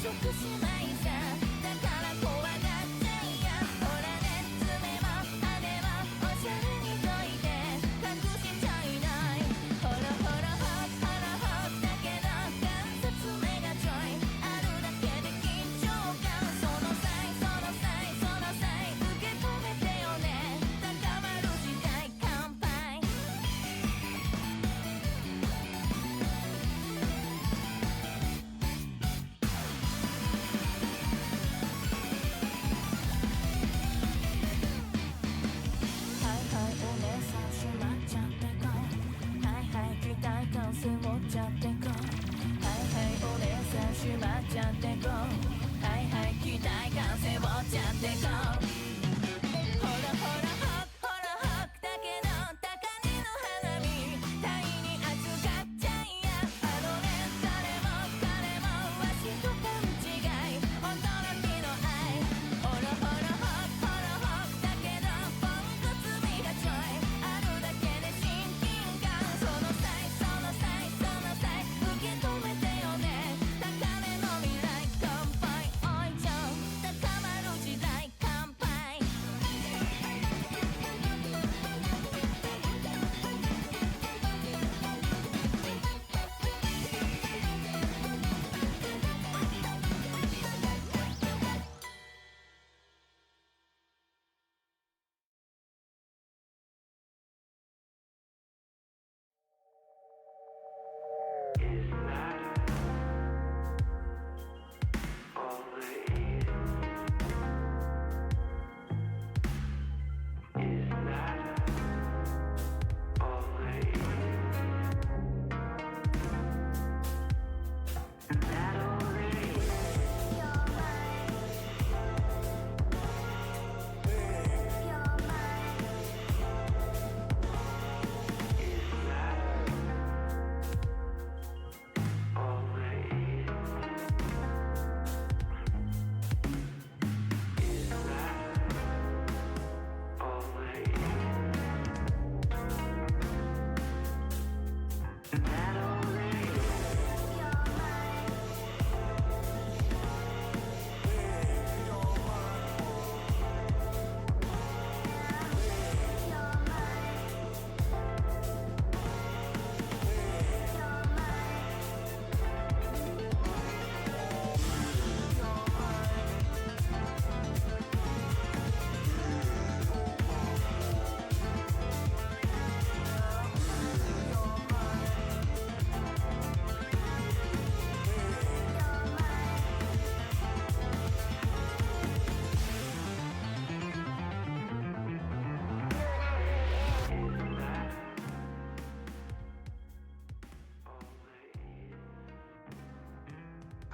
食しないさだから怖がっちゃいやほ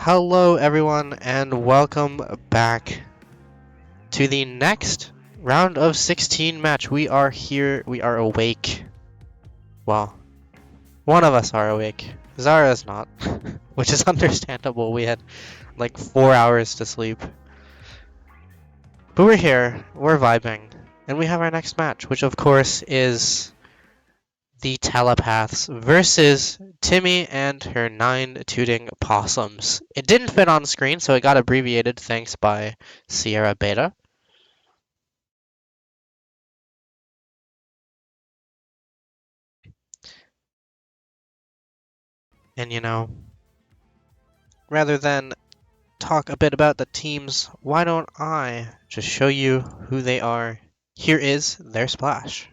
Hello everyone and welcome back to the next round of 16 match. We are here, we are awake. Well, one of us are awake. Zara is not, which is understandable. We had like 4 hours to sleep. But we're here, we're vibing, and we have our next match, which of course is the Telepaths versus Timmy and her 9 Tooting Possums. It didn't fit on screen, so it got abbreviated thanks by Sierra Beta. And you know, rather than talk a bit about the teams, why don't I just show you who they are? Here is their splash.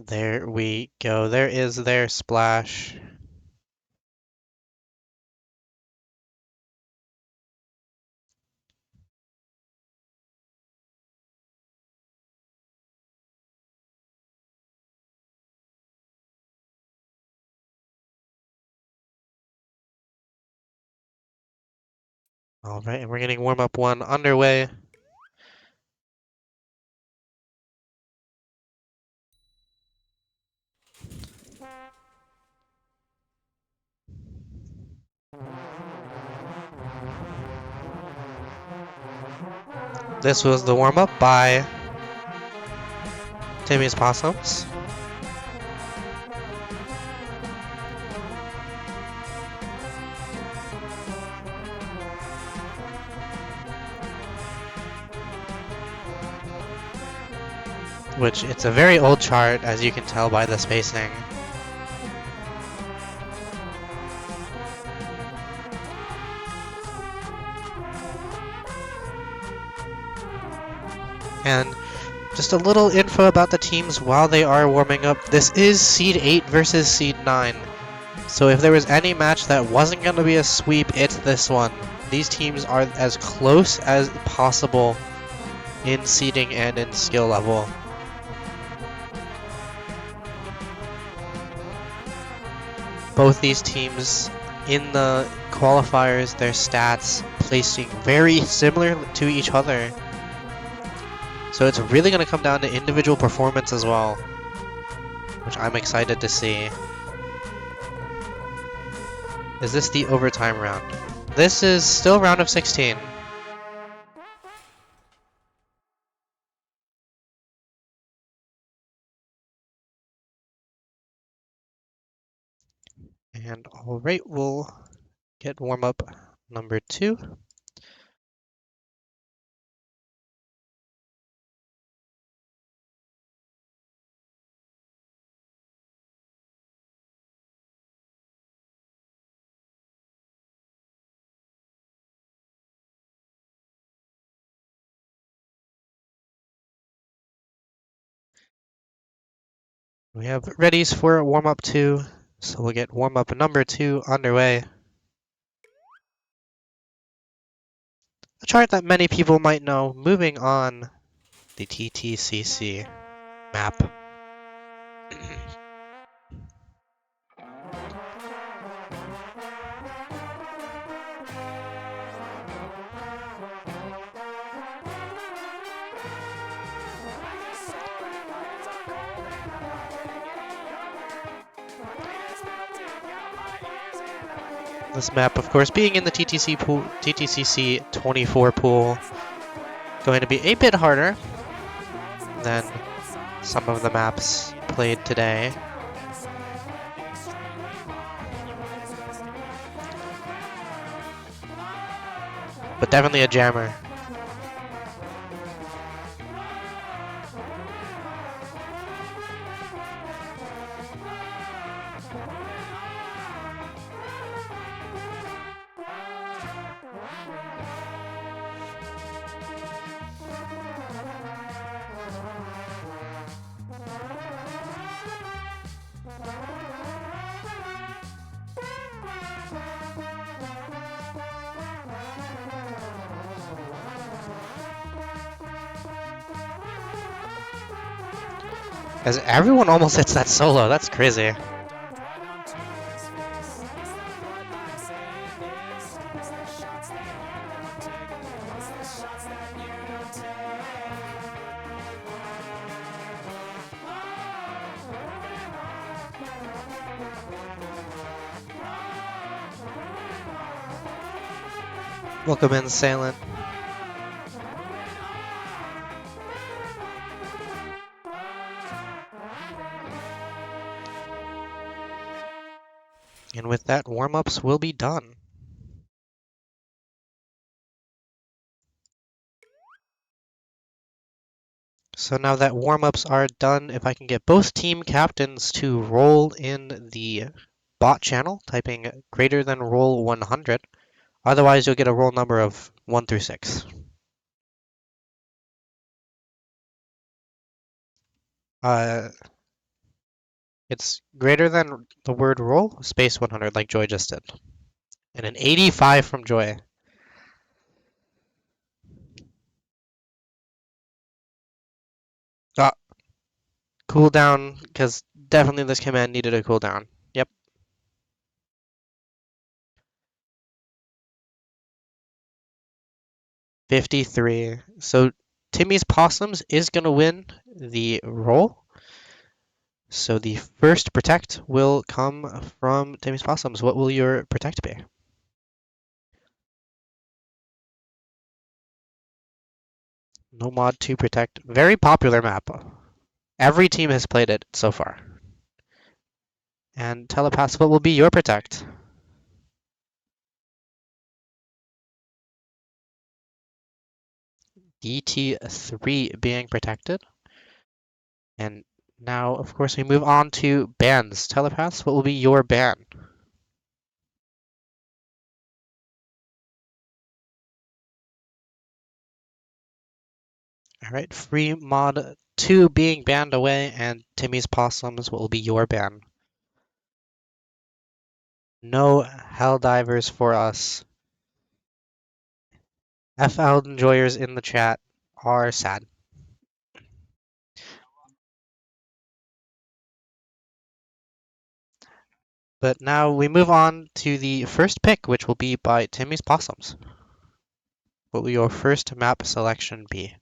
There we go. There is their splash. All right, and we're getting warm-up 1 underway. This was the warm-up by Timmy's Possums. Which, it's a very old chart, as you can tell by the spacing. And just a little info about the teams while they are warming up. This is Seed 8 versus Seed 9. So if there was any match that wasn't going to be a sweep, it's this one. These teams are as close as possible in seeding and in skill level. Both these teams in the qualifiers, their stats placing very similar to each other. So it's really going to come down to individual performance as well, which I'm excited to see. Is this the overtime round? This is still round of 16. And alright, we'll get warm-up number 2. We have readies for warm-up 2, so we'll get warm-up number 2 underway. A chart that many people might know, moving on the TTCC map. This map, of course, being in the TTCC 24 pool, going to be a bit harder than some of the maps played today. But definitely a jammer. As everyone almost hits that solo, that's crazy. Welcome in, Salient. And with that, warm-ups will be done. So now that warm-ups are done, if I can get both team captains to roll in the bot channel, typing greater than roll 100. Otherwise, you'll get a roll number of 1 through 6. It's greater than the word roll, space 100, like Joy just did. And an 85 from Joy. Cooldown, because definitely this command needed a cooldown. Yep. $53. So Timmy's Possums is going to win the roll. So the first protect will come from Timmy's Possums. What will your protect be? No mod 2 protect. Very popular map. Every team has played it so far. And Telepaths, what will be your protect? DT3 being protected. And now, of course, we move on to bans. Telepaths, what will be your ban? All right, free mod 2 being banned away, and Timmy's Possums, what will be your ban? No Helldivers for us. FL enjoyers in the chat are sad. But now we move on to the first pick, which will be by Timmy's Possums. What will your first map selection be?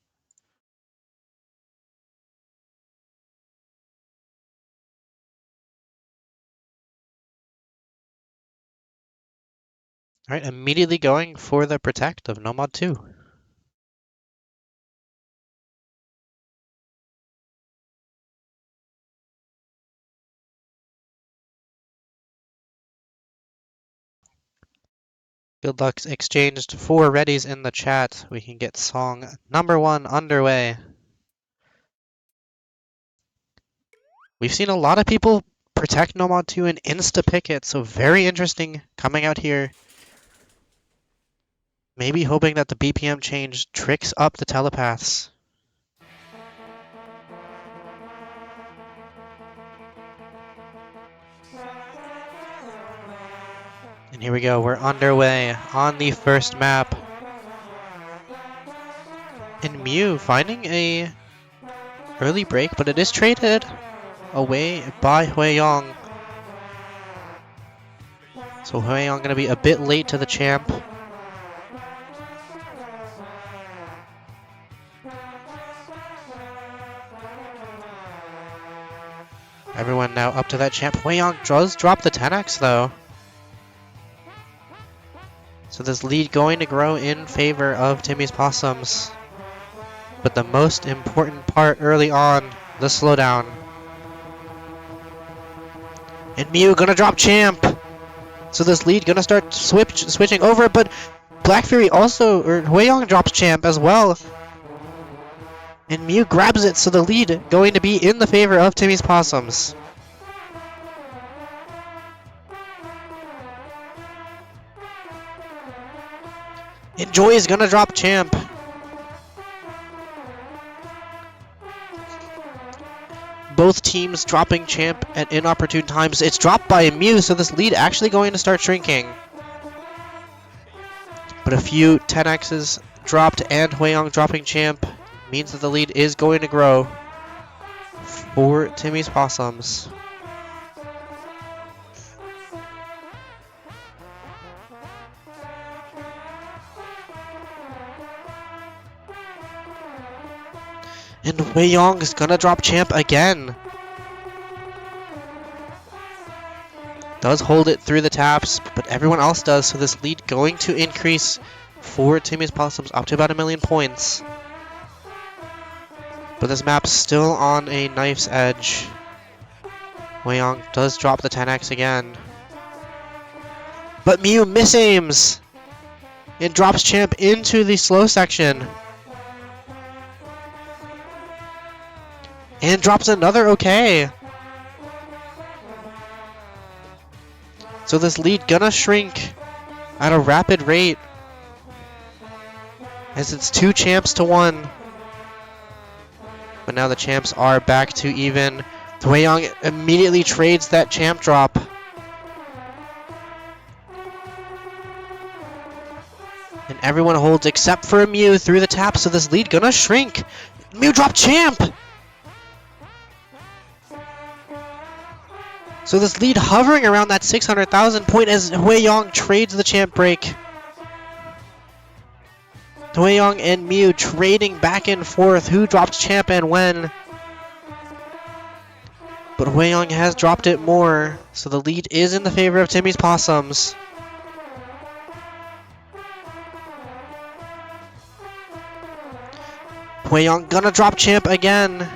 All right, immediately going for the protect of No Mod 2. Good luck's exchanged 4 readies in the chat. We can get song number 1 underway. We've seen a lot of people protect No Mod 2 and insta-pick it, so very interesting coming out here. Maybe hoping that the BPM change tricks up the Telepaths. And here we go, we're underway on the first map. And Mew finding a early break, but it is traded away by Hueyong. So Hueyong going to be a bit late to the champ. Everyone now up to that champ. Hueyong does drop the 10x though. So this lead going to grow in favor of Timmy's Possums. But the most important part early on, the slowdown. And Mew gonna drop champ. So this lead gonna start switching over, but Black Fury also, or Hueyong drops champ as well. And Mew grabs it, so the lead going to be in the favor of Timmy's Possums. And Joy is gonna drop champ. Both teams dropping champ at inopportune times. It's dropped by Mew, so this lead actually going to start shrinking. But a few 10x's dropped and Hueyong dropping champ means that the lead is going to grow. for Timmy's Possums. And Wei Yong is gonna drop champ again. Does hold it through the taps, but everyone else does, so this lead going to increase for Timmy's Possums up to about 1,000,000 points. But this map's still on a knife's edge. Wei Yong does drop the 10x again. But Mew misaims! And drops champ into the slow section. And drops another okay. So this lead gonna shrink at a rapid rate, as it's 2 champs to 1. But now the champs are back to even. Wei Yong immediately trades that champ drop. And everyone holds except for Mew through the tap, so this lead gonna shrink. Mew drop champ! So this lead hovering around that 600,000 point as Wei Yong trades the champ break. Wei Yong and Mew trading back and forth who drops champ and when. But Wei Yong has dropped it more, so the lead is in the favor of Timmy's Possums. Wei Yong gonna drop champ again.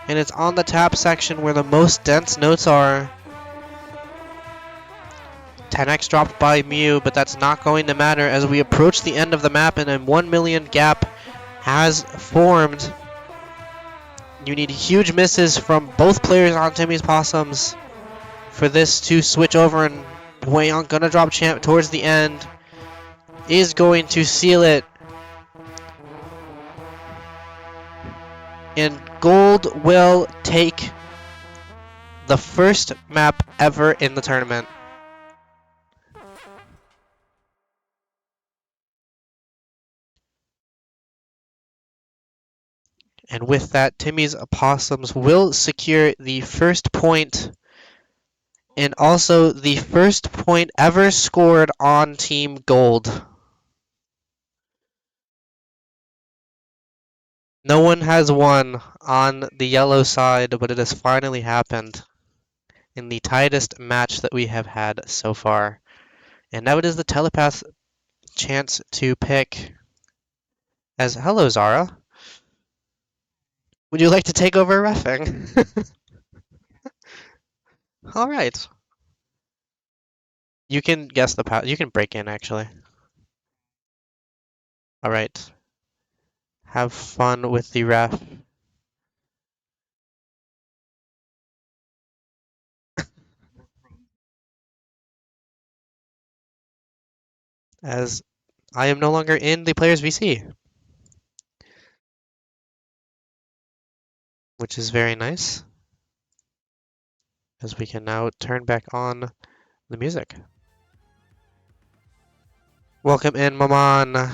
And it's on the tap section where the most dense notes are. 10x dropped by Mew, but that's not going to matter as we approach the end of the map and a 1,000,000 gap has formed. You need huge misses from both players on Timmy's Possums for this to switch over, and Wei Yong gonna drop champ towards the end. Is going to seal it. And Gold will take the first map ever in the tournament. And with that, Timmy's Possums will secure the first point and also the first point ever scored on Team Gold. No one has won on the yellow side, but it has finally happened in the tightest match that we have had so far. And now it is the Telepaths' chance to pick as hello, Zara. Would you like to take over reffing? All right. You can guess the path. You can break in, actually. All right. Have fun with the ref. As I am no longer in the player's VC, which is very nice, as we can now turn back on the music. Welcome in, Maman.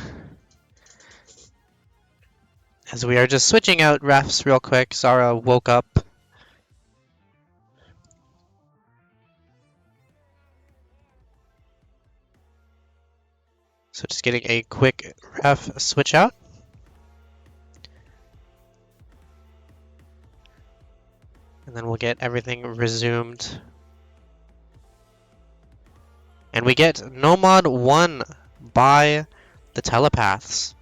As we are just switching out refs real quick, Zara woke up. So just getting a quick ref switch out. And then we'll get everything resumed. And we get Nomad 1 by the Telepaths.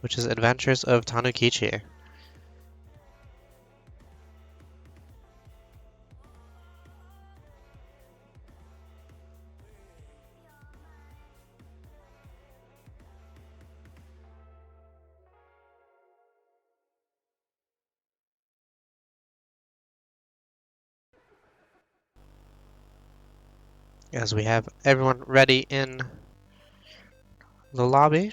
Which is Adventures of Tanukichi. As we have everyone ready in the lobby.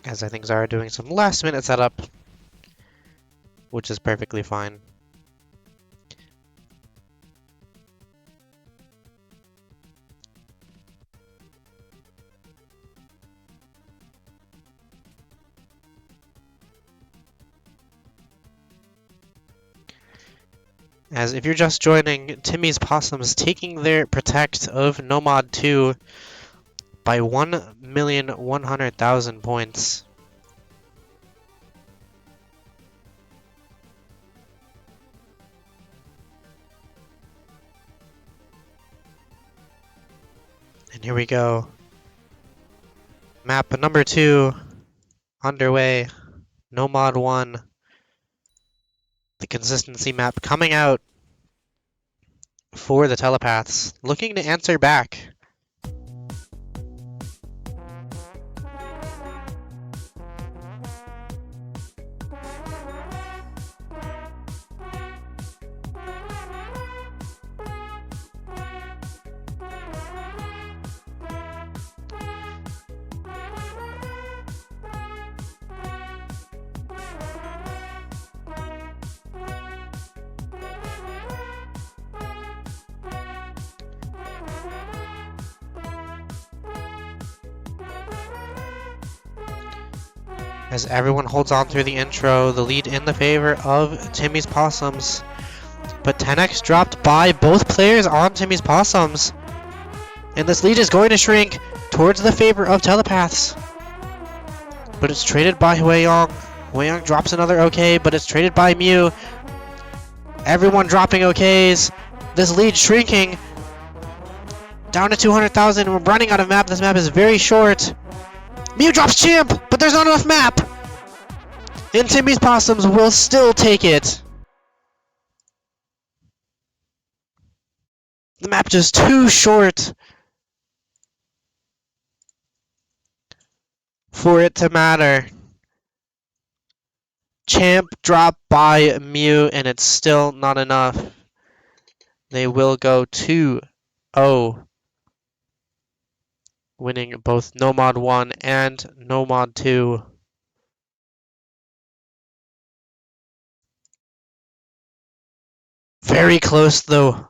as I think Zara doing some last minute setup, which is perfectly fine. As if you're just joining, Timmy's Possums taking their protect of Nomad 2 by 1,100,000 points. And here we go. Map number 2 underway. Nomad 1. The consistency map coming out for the Telepaths, looking to answer back. As everyone holds on through the intro, the lead in the favor of Timmy's Possums. But 10x dropped by both players on Timmy's Possums. And this lead is going to shrink towards the favor of Telepaths. But it's traded by Hueyong. Hueyong drops another OK, but it's traded by Mew. Everyone dropping OKs. This lead shrinking down to 200,000. We're running out of map. This map is very short. Mew drops Champ, but there's not enough map. And Timmy's Possums will still take it. The map just too short for it to matter. Champ dropped by Mew, and it's still not enough. They will go 2-0, winning both Nomad 1 and Nomad 2. Very close, though.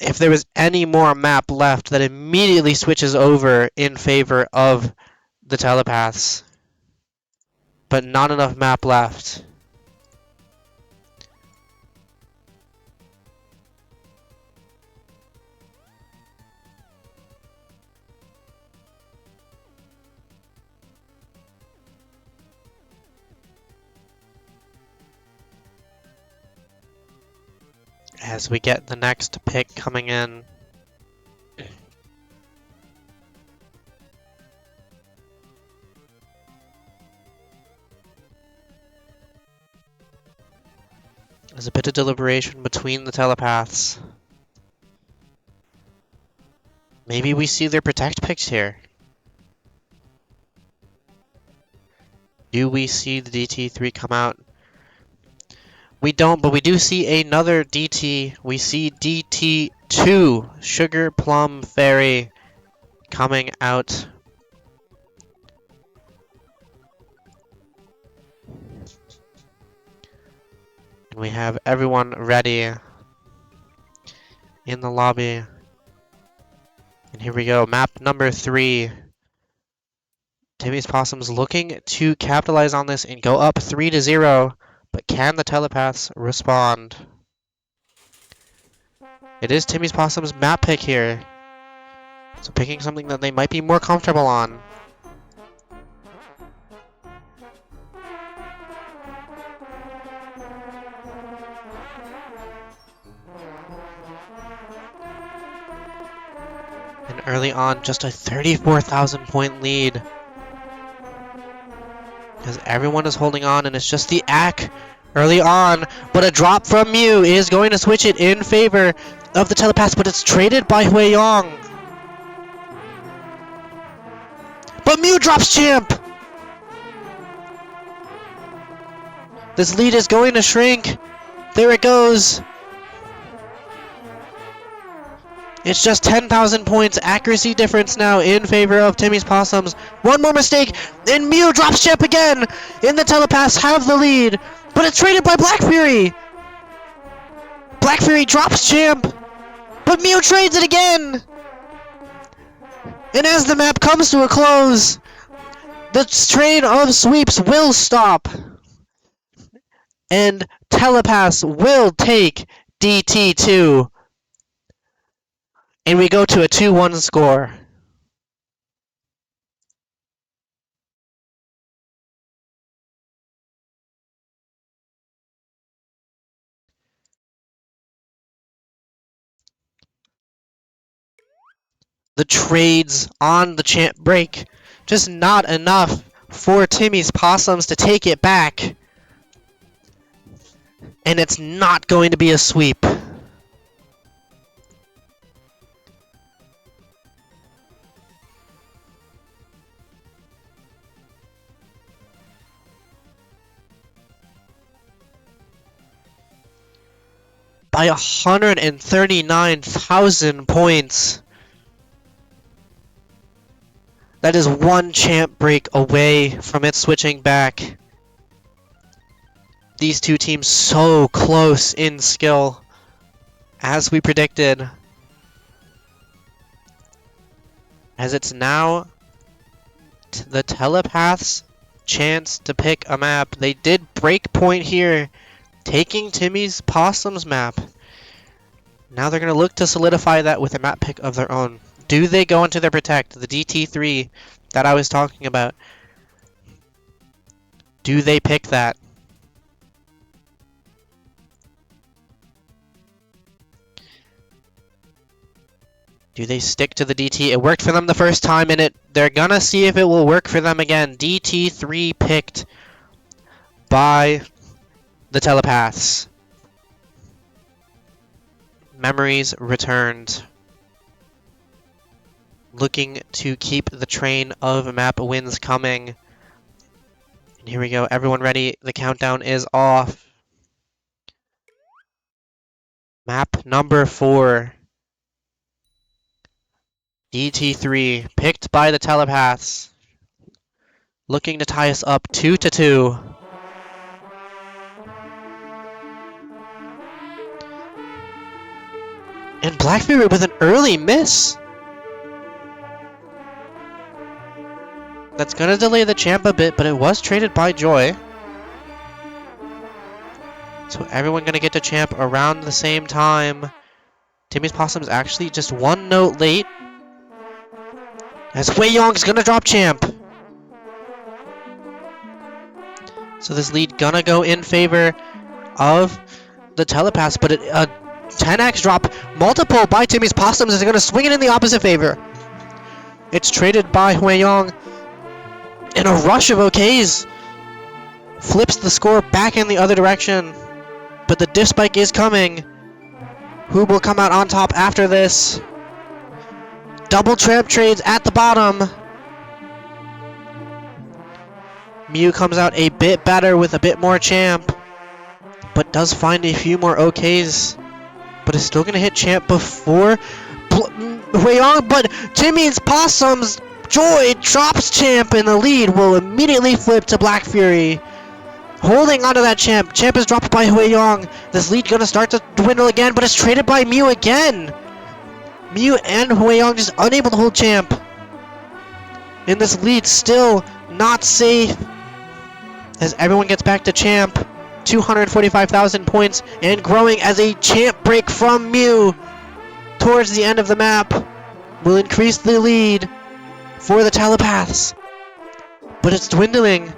If there was any more map left, that immediately switches over in favor of the Telepaths. But not enough map left. As we get the next pick coming in. There's a bit of deliberation between the Telepaths. Maybe we see their protect picks here. Do we see the DT3 come out? We don't, but we do see another DT. We see DT2, Sugar Plum Fairy, coming out. And we have everyone ready in the lobby. And here we go, map number 3. Timmy's Possums looking to capitalize on this and go up 3-0. But can the Telepaths respond? It is Timmy's Possums map pick here. So picking something that they might be more comfortable on. And early on, just a 34,000 point lead. Because everyone is holding on, and it's just the ACK early on. But a drop from Mew is going to switch it in favor of the Telepaths, but it's traded by Hueyong. But Mew drops Champ! This lead is going to shrink. There it goes. It's just 10,000 points accuracy difference now in favor of Timmy's Possums. One more mistake, and Mew drops champ again! In the Telepaths have the lead, but it's traded by Black Fury! Black Fury drops champ, but Mew trades it again! And as the map comes to a close, the train of sweeps will stop. And Telepaths will take DT2. And we go to a 2-1 score. The trades on the champ break, just not enough for Timmy's Possums to take it back. And it's not going to be a sweep. By 139,000 points. That is one champ break away from it switching back. These two teams so close in skill, as we predicted. As it's now the Telepaths' chance to pick a map. They did break point here, taking Timmy's Possums map. Now they're going to look to solidify that with a map pick of their own. Do they go into their protect, the DT3 that I was talking about? Do they pick that? Do they stick to the DT? It worked for them the first time, and they're gonna see if it will work for them again. DT3 picked by the Telepaths. Memories returned. Looking to keep the train of map wins coming. And here we go. Everyone ready? The countdown is off. Map number 4. DT3 picked by the Telepaths. Looking to tie us up 2-2. And Blackberry with an early miss. That's gonna delay the champ a bit, but it was traded by Joy. So everyone gonna get to champ around the same time. Timmy's Possum's actually just one note late. As Wei Yong's gonna drop champ. So this lead gonna go in favor of the Telepaths, but a 10x drop, multiple by Timmy's Possums is gonna swing it in the opposite favor. It's traded by Wei Yong. And a rush of OKs flips the score back in the other direction. But the diff spike is coming. Who will come out on top after this? Double tramp trades at the bottom. Mew comes out a bit better with a bit more champ. But does find a few more OKs. But is still going to hit champ before Wei Yong. But Timmy's Possums Joy drops champ, and the lead will immediately flip to Black Fury. Holding onto that champ. Champ is dropped by Wei Yong. This lead gonna start to dwindle again, but it's traded by Mew again. Mew and Wei Yong just unable to hold champ. And this lead still not safe. As everyone gets back to champ. 245,000 points and growing as a champ break from Mew towards the end of the map will increase the lead for the Telepaths. But it's dwindling.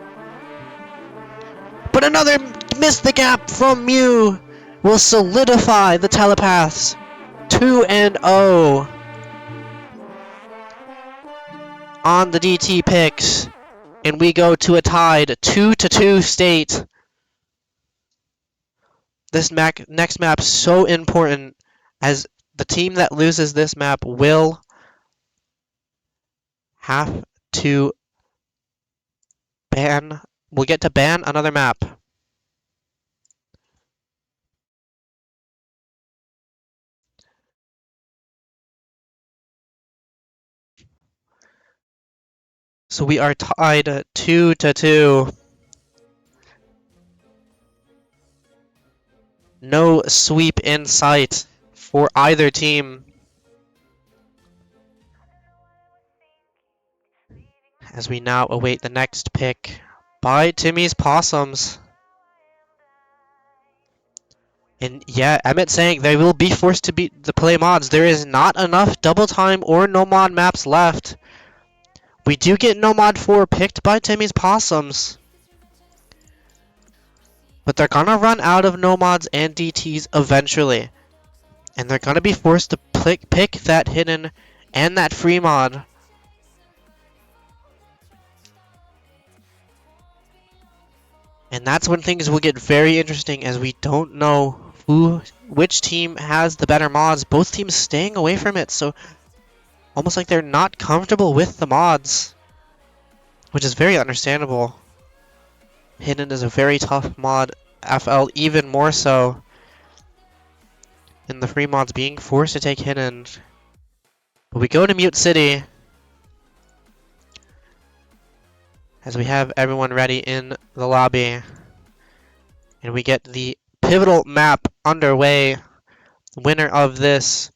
But another miss the gap from Mew will solidify the Telepaths 2-0 on the DT picks. And we go to a tied 2-2 state. This next map so important, as the team that loses this map will have to we'll get to ban another map. So we are tied 2-2. No sweep in sight for either team. As we now await the next pick by Timmy's Possums. And yeah, Emmett saying they will be forced to play mods. There is not enough double time or no mod maps left. We do get no mod 4 picked by Timmy's Possums. But they're gonna run out of no mods and DTs eventually. And they're gonna be forced to pick that hidden and that free mod. And that's when things will get very interesting, as we don't know which team has the better mods. Both teams staying away from it, so almost like they're not comfortable with the mods, which is very understandable. Hidden is a very tough mod, FL even more so, and the free mods being forced to take Hidden. But we go to Mute City, as we have everyone ready in the lobby, and we get the pivotal map underway. The winner of this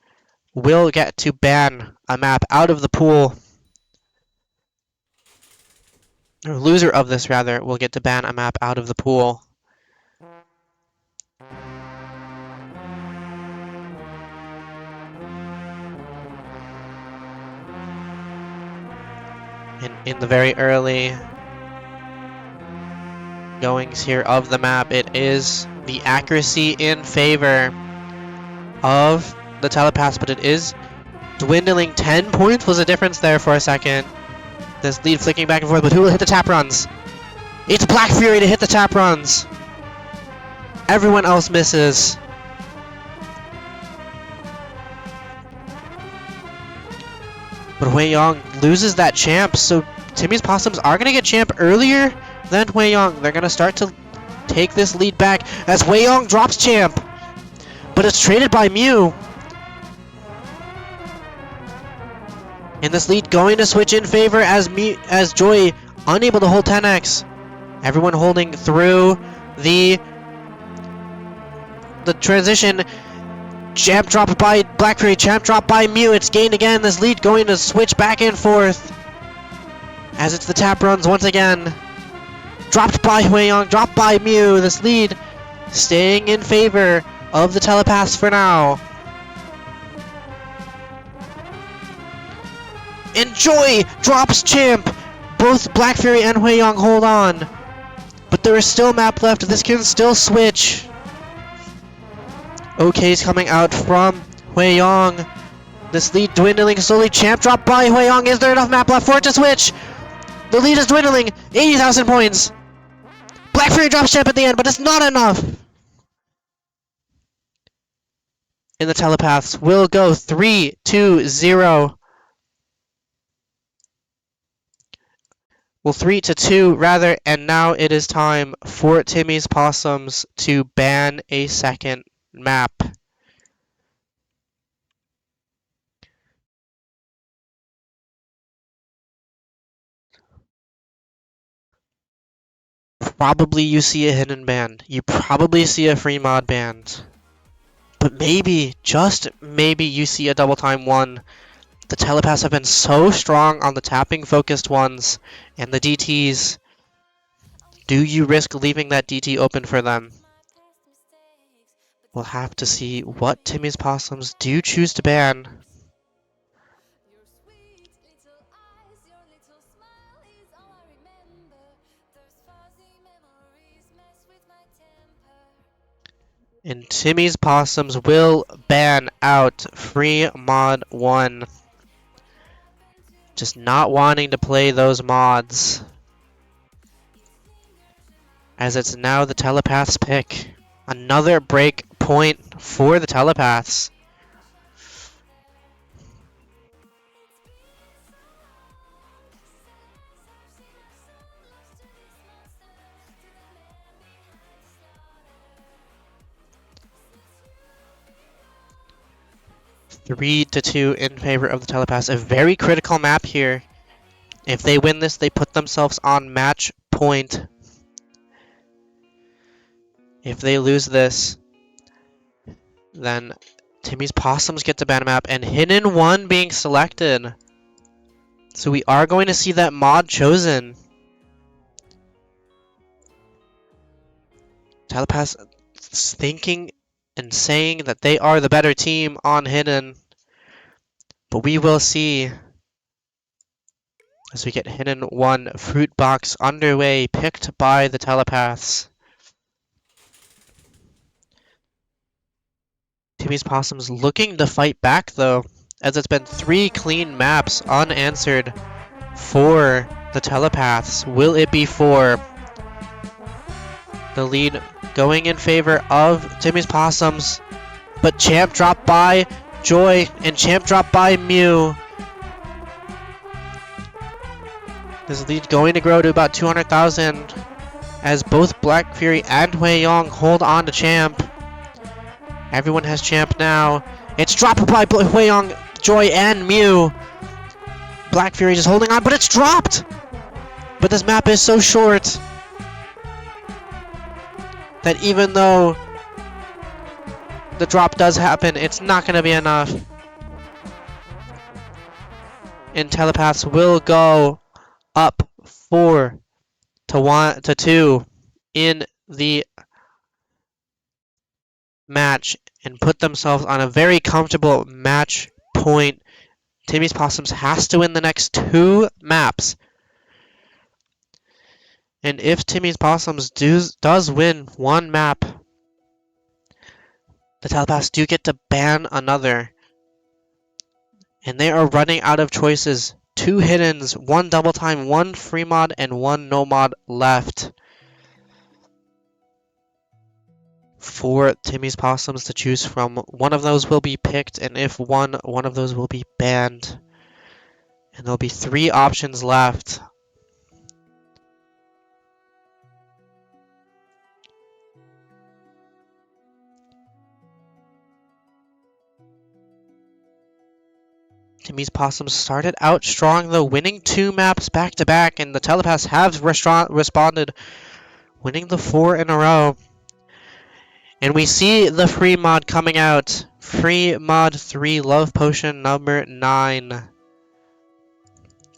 will get to ban a map out of the pool. Or loser of this, rather, will get to ban a map out of the pool. And in the very early goings here of the map, it is the accuracy in favor of the Telepaths, but it is dwindling. 10 points was the difference there for a second. This lead flicking back and forth, but who will hit the tap runs? It's Black Fury to hit the tap runs. Everyone else misses. But Hui Yong loses that champ, so Timmy's Possums are going to get champ earlier than Hui Yong. They're going to start to take this lead back as Hui Yong drops champ. But it's traded by Mew. And this lead going to switch in favor as Joy unable to hold 10x. Everyone holding through the transition. Champ dropped by Black Fury, champ dropped by Mew. It's gained again. This lead going to switch back and forth as it's the tap runs once again. Dropped by Hui Yong, dropped by Mew. This lead staying in favor of the Telepaths for now. And Joy drops champ. Both Black Fury and Hui Yong hold on. But there is still map left. This can still switch. OK's coming out from Hui Yong. This lead dwindling slowly. Champ dropped by Hui Yong. Is there enough map left for it to switch? The lead is dwindling. 80,000 points. Black Fury drops champ at the end, but it's not enough. And the Telepaths will go 3-2-0. Well, 3-2 rather, and now it is time for Timmy's Possums to ban a second map. Probably you see a hidden ban. You probably see a free mod banned. But maybe, just maybe, you see a double time one. The Telepaths have been so strong on the tapping focused ones and the DTs. Do you risk leaving that DT open for them? We'll have to see what Timmy's Possums do choose to ban. And Timmy's Possums will ban out free mod 1. Just not wanting to play those mods. As it's now the Telepaths pick. Another break point for the Telepaths. Three to two in favor of the Telepaths. A very critical map here. If they win this, they put themselves on match point. If they lose this, then Timmy's Possums get to ban map and Hidden 1 being selected. So we are going to see that mod chosen. Telepaths thinking and saying that they are the better team on Hidden. But we will see as we get Hidden 1 Fruit Box underway, picked by the Telepaths. Timmy's Possums looking to fight back though, as it's been 3 clean maps unanswered for the Telepaths. Will it be 4? The lead going in favor of Timmy's Possums, but Champ dropped by Joy and Champ dropped by Mew. This lead going to grow to about 200,000 as both Black Fury and Hui Yong hold on to Champ. Everyone has Champ now. It's dropped by Hui Yong, Joy, and Mew. Black Fury just holding on, but it's dropped! But this map is so short that even though the drop does happen, it's not going to be enough. And Telepaths will go up 4-2 in the match and put themselves on a very comfortable match point. Timmy's Possums has to win the next 2 maps. And if Timmy's Possums does win 1 map, the Telepaths do get to ban another. And they are running out of choices. 2 Hiddens, 1 double time, 1 free mod, and 1 no mod left for Timmy's Possums to choose from. One of those will be picked, and if one of those will be banned. And there'll be 3 options left. Timmy's Possums started out strong though, winning 2 maps back to back, and the Telepaths have responded, winning the 4 in a row. And we see the free mod coming out. Free mod 3, Love Potion number 9.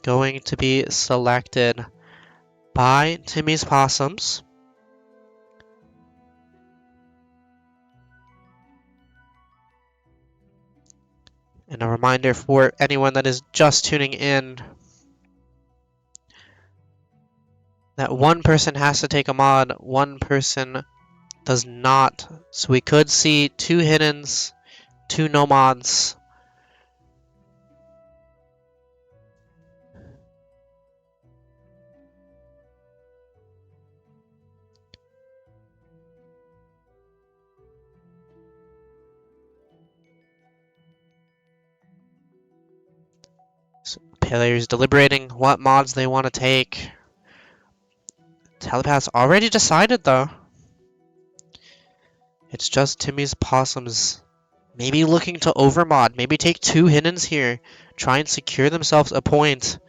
Going to be selected by Timmy's Possums. And a reminder for anyone that is just tuning in that 1 person has to take a mod, 1 person does not. So we could see 2 Hiddens, 2 no mods. So players deliberating what mods they want to take. Telepaths already decided though. It's just Timmy's Possums maybe looking to overmod, maybe take 2 Hiddens here, try and secure themselves a point.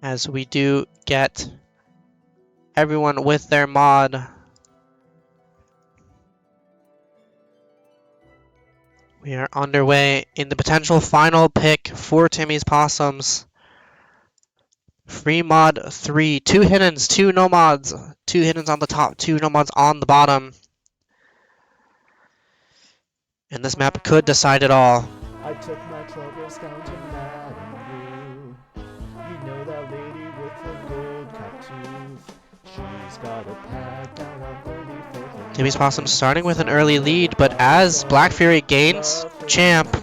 As we do get everyone with their mod. We are underway in the potential final pick for Timmy's Possums. Free mod 3, 2 Hiddens, 2 no mods, 2 Hiddens on the top, 2 no mods on the bottom. And this map could decide it all. I took my troubles down to Madden Blue. You know that lady with the gold cap tooth. She's got a pack down on 34th. Timmy's Possums starting with an early lead, but as Black Fury gains Champ,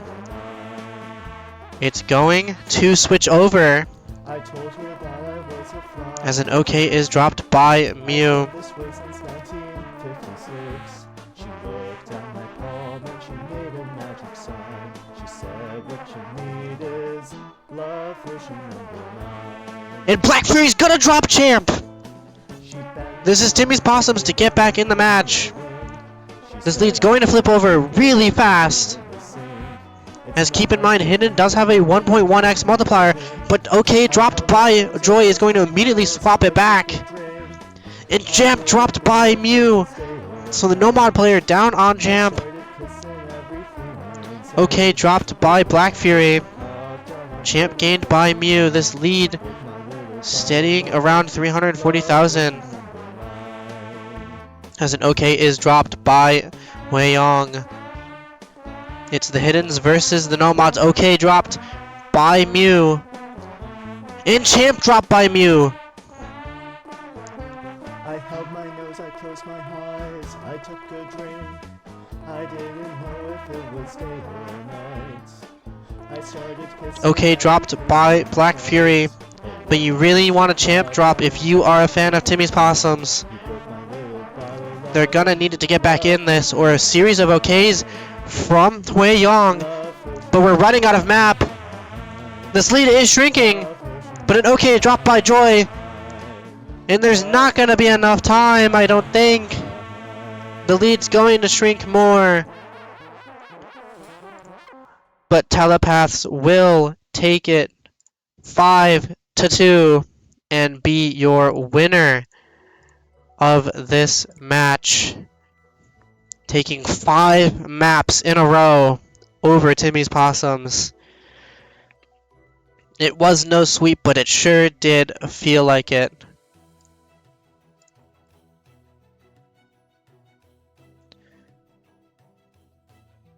it's going to switch over. I told her that I was a fly. As an OK is dropped by Mew. This way since 1956. She looked at my palm and she made a magic sign. She said what you need is love potion number 9. And Black Fury's gonna drop Champ! This is Timmy's Possums to get back in the match. This lead's going to flip over really fast. As keep in mind, Hidden does have a 1.1x multiplier, but okay, dropped by Joy is going to immediately swap it back. And Jamp dropped by Mew. So the Nomad player down on Jamp. Okay, dropped by Black Fury. Champ gained by Mew. This lead steadying around 340,000. As an OK is dropped by Wei Yong. It's the Hiddens versus the Nomads. OK dropped by Mew. And Champ dropped by Mew. I held my nose, I closed my eyes, I took a drink. I didn't know if it was day or night. I started kissing. OK dropped by Black Fury. But you really want a Champ drop if you are a fan of Timmy's Possums. They're gonna need it to get back in this, or a series of OKs from Wei Yong. But we're running out of map. This lead is shrinking, but an OK dropped by Joy. And there's not gonna be enough time, I don't think. The lead's going to shrink more. But Telepaths will take it 5-2 and be your winner of this match, taking 5 maps in a row over Timmy's Possums. It was no sweep, but it sure did feel like it.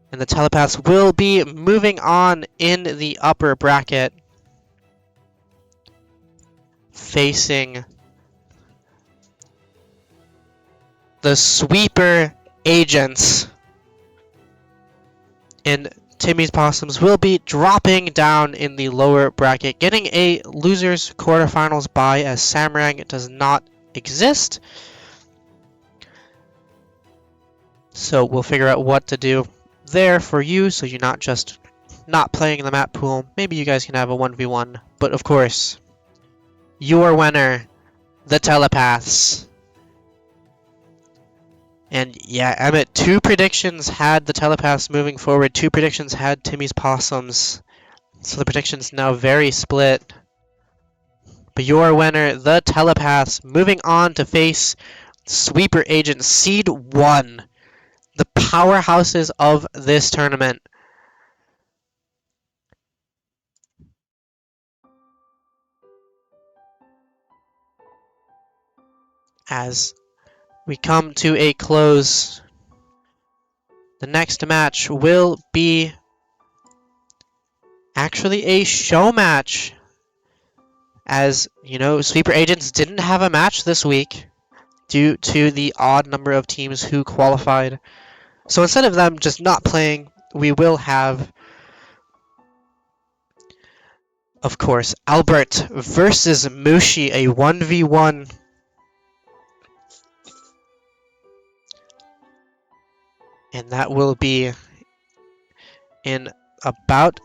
And the Telepaths will be moving on in the upper bracket, facing the Sweeper Agents. And Timmy's Possums will be dropping down in the lower bracket, getting a losers quarterfinals bye as Samrang does not exist. So we'll figure out what to do there for you, so you're not just not playing in the map pool. Maybe you guys can have a 1v1, but of course, your winner, the Telepaths. And yeah, Emmett, 2 predictions had the Telepaths moving forward, 2 predictions had Timmy's Possums. So the predictions now very split. But your winner, the Telepaths, moving on to face Sweeper Agent Seed 1. The powerhouses of this tournament. As we come to a close, the next match will be actually a show match. As you know, Sweeper Agents didn't have a match this week due to the odd number of teams who qualified. So instead of them just not playing, we will have, of course, Albert versus Mushi, a 1v1. And that will be in about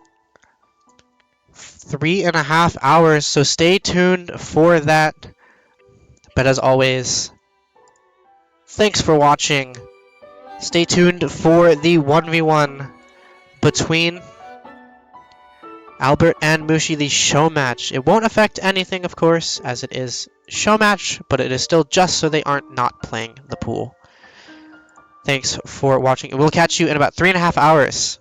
3.5 hours, so stay tuned for that. But as always, thanks for watching. Stay tuned for the 1v1 between Albert and Mushi, the show match. It won't affect anything, of course, as it is show match, but it is still just so they aren't not playing the pool. Thanks for watching. We'll catch you in about 3.5 hours.